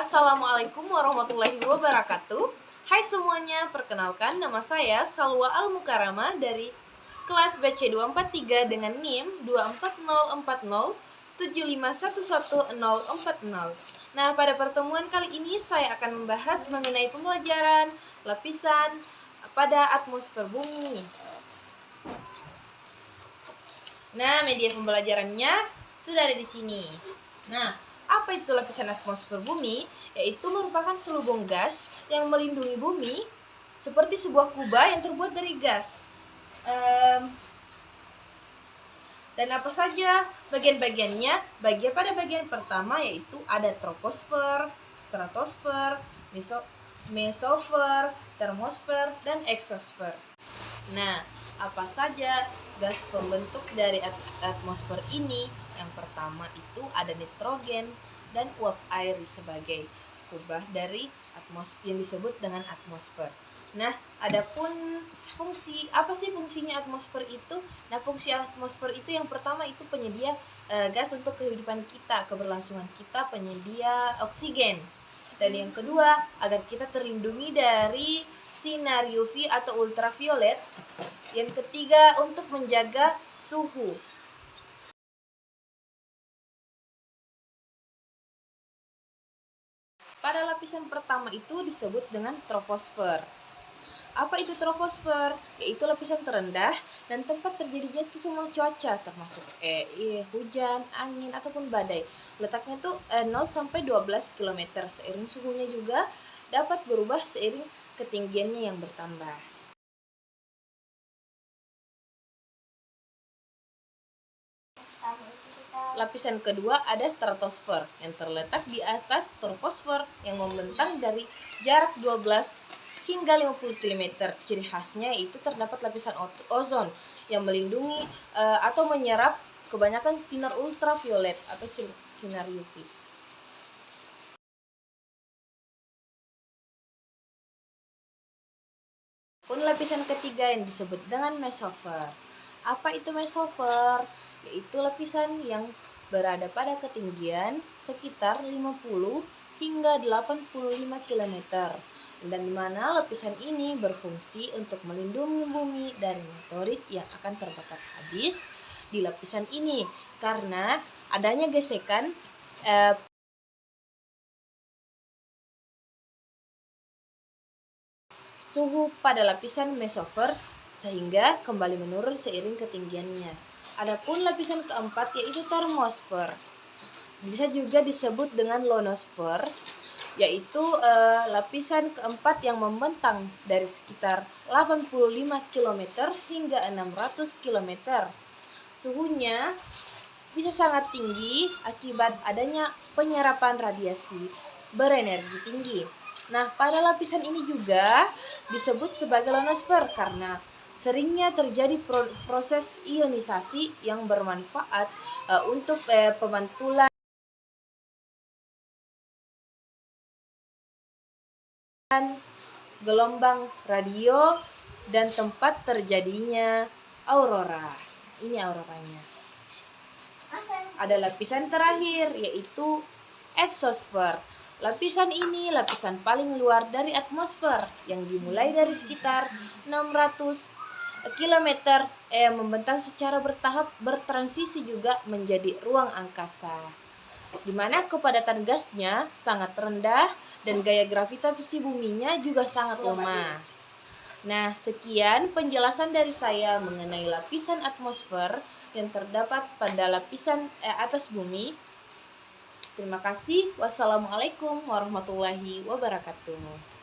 Assalamualaikum warahmatullahi wabarakatuh. Hai semuanya, perkenalkan nama saya Salwa Al-Mukarramah dari kelas BC 243 dengan NIM 2404075111040. Nah, pada pertemuan kali ini saya akan membahas mengenai pembelajaran lapisan pada atmosfer bumi. Nah, media pembelajarannya sudah ada di sini. Nah, apa itu lapisan atmosfer bumi? Yaitu merupakan selubung gas yang melindungi bumi seperti sebuah kubah yang terbuat dari gas. Dan apa saja bagian-bagiannya? Pada bagian pertama yaitu ada troposfer, stratosfer, mesosfer, termosfer, dan eksosfer. Nah, apa saja gas pembentuk dari atmosfer ini? Yang pertama itu ada nitrogen dan uap air sebagai kubah dari atmosfer yang disebut dengan atmosfer. Nah, adapun apa sih fungsinya atmosfer itu? Nah, fungsi atmosfer itu yang pertama itu penyedia gas untuk kehidupan kita, keberlangsungan kita, penyedia oksigen. Dan yang kedua, agar kita terlindungi dari sinar UV atau ultraviolet. Yang ketiga, untuk menjaga suhu. Pada lapisan pertama itu disebut dengan troposfer. Apa itu troposfer? Yaitu lapisan terendah dan tempat terjadinya itu semua cuaca, termasuk hujan, angin, ataupun badai. Letaknya itu 0 sampai 12 km. Seiring suhunya juga dapat berubah seiring ketinggiannya yang bertambah. Lapisan kedua ada stratosfer yang terletak di atas troposfer yang membentang dari jarak 12 hingga 50 km. Ciri khasnya yaitu terdapat lapisan ozon yang melindungi atau menyerap kebanyakan sinar ultraviolet atau sinar UV. Pun lapisan ketiga yang disebut dengan mesosfer. Apa itu mesosfer? Yaitu lapisan yang berada pada ketinggian sekitar 50 hingga 85 km, dan di mana lapisan ini berfungsi untuk melindungi bumi dari meteorit yang akan terbakar habis di lapisan ini karena adanya gesekan suhu pada lapisan mesosfer sehingga kembali menurun seiring ketinggiannya. Adapun lapisan keempat yaitu termosfer. Bisa juga disebut dengan ionosfer, yaitu lapisan keempat yang membentang dari sekitar 85 km hingga 600 km. Suhunya bisa sangat tinggi akibat adanya penyerapan radiasi berenergi tinggi. Nah, pada lapisan ini juga disebut sebagai ionosfer karena seringnya terjadi proses ionisasi yang bermanfaat untuk pemantulan gelombang radio dan tempat terjadinya aurora. Ini auroranya. Ada lapisan terakhir yaitu eksosfer. Lapisan ini lapisan paling luar dari atmosfer yang dimulai dari sekitar 600 km membentang secara bertahap bertransisi juga menjadi ruang angkasa, di mana kepadatan gasnya sangat rendah dan gaya gravitasi buminya juga sangat lemah. Nah, sekian penjelasan dari saya mengenai lapisan atmosfer yang terdapat pada lapisan atas bumi. Terima kasih. Wassalamualaikum warahmatullahi wabarakatuh.